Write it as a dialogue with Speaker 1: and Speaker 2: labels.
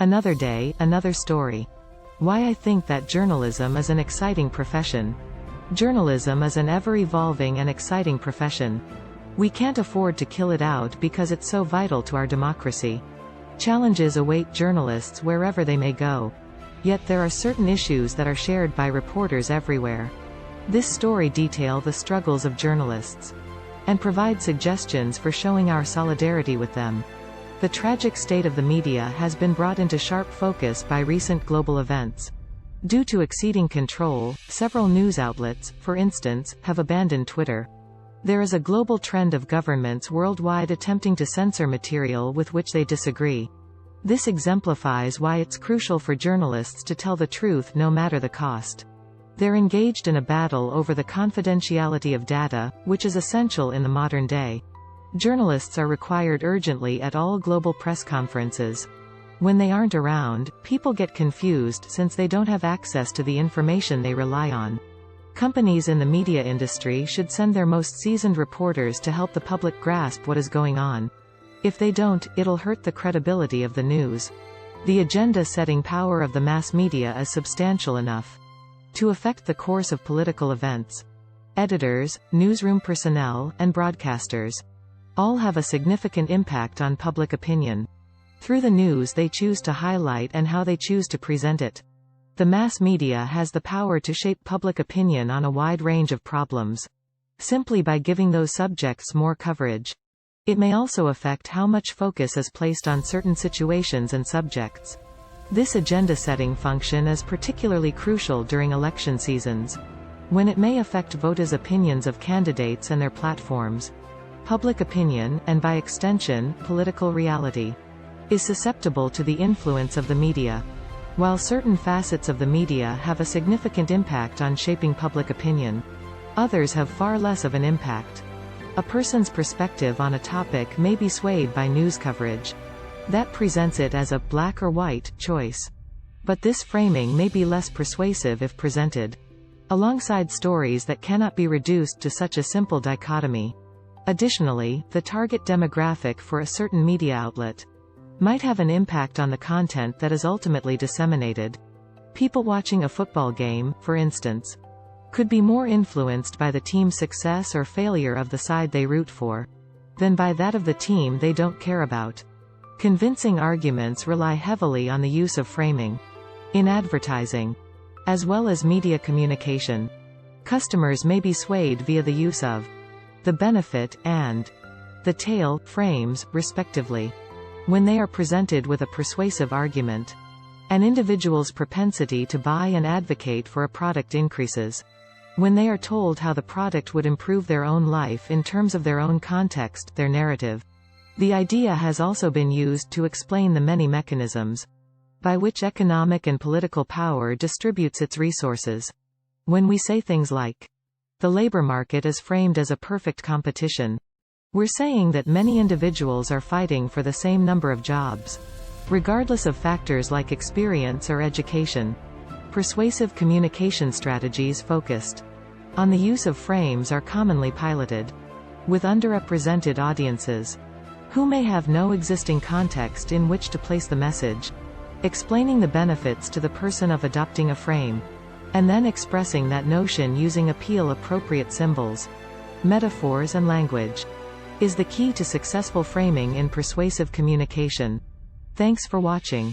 Speaker 1: Another day, another story. Why I think that journalism is an exciting profession. Journalism is an ever-evolving and exciting profession. We can't afford to kill it out because it's so vital to our democracy. Challenges await journalists wherever they may go. Yet there are certain issues that are shared by reporters everywhere. This story details the struggles of journalists and provide suggestions for showing our solidarity with them. The tragic state of the media has been brought into sharp focus by recent global events. Due to exceeding control, several news outlets, for instance, have abandoned Twitter. There is a global trend of governments worldwide attempting to censor material with which they disagree. This exemplifies why it's crucial for journalists to tell the truth no matter the cost. They're engaged in a battle over the confidentiality of data, which is essential in the modern day. Journalists are required urgently at all global press conferences. When they aren't around, people get confused since they don't have access to the information they rely on. Companies in the media industry should send their most seasoned reporters to help the public grasp what is going on. If they don't, it'll hurt the credibility of the news. The agenda-setting power of the mass media is substantial enough to affect the course of political events. Editors, newsroom personnel, and broadcasters all have a significant impact on public opinion. Through the news they choose to highlight and how they choose to present it. The mass media has the power to shape public opinion on a wide range of problems, simply by giving those subjects more coverage. It may also affect how much focus is placed on certain situations and subjects. This agenda-setting function is particularly crucial during election seasons, when it may affect voters' opinions of candidates and their platforms. Public opinion, and by extension, political reality, is susceptible to the influence of the media. While certain facets of the media have a significant impact on shaping public opinion, others have far less of an impact. A person's perspective on a topic may be swayed by news coverage that presents it as a black or white choice. But this framing may be less persuasive if presented alongside stories that cannot be reduced to such a simple dichotomy. Additionally, the target demographic for a certain media outlet might have an impact on the content that is ultimately disseminated. People watching a football game, for instance, could be more influenced by the team's success or failure of the side they root for than by that of the team they don't care about. Convincing arguments rely heavily on the use of framing in advertising, as well as media communication. Customers may be swayed via the use of the benefit and the tail frames, respectively. When they are presented with a persuasive argument, an individual's propensity to buy and advocate for a product increases. When they are told how the product would improve their own life in terms of their own context, their narrative. The idea has also been used to explain the many mechanisms by which economic and political power distributes its resources. When we say things like, the labor market is framed as a perfect competition, we're saying that many individuals are fighting for the same number of jobs, regardless of factors like experience or education. Persuasive communication strategies focused on the use of frames are commonly piloted with underrepresented audiences who may have no existing context in which to place the message, explaining the benefits to the person of adopting a frame, and then expressing that notion using appeal-appropriate symbols, metaphors and language, is the key to successful framing in persuasive communication. Thanks for watching.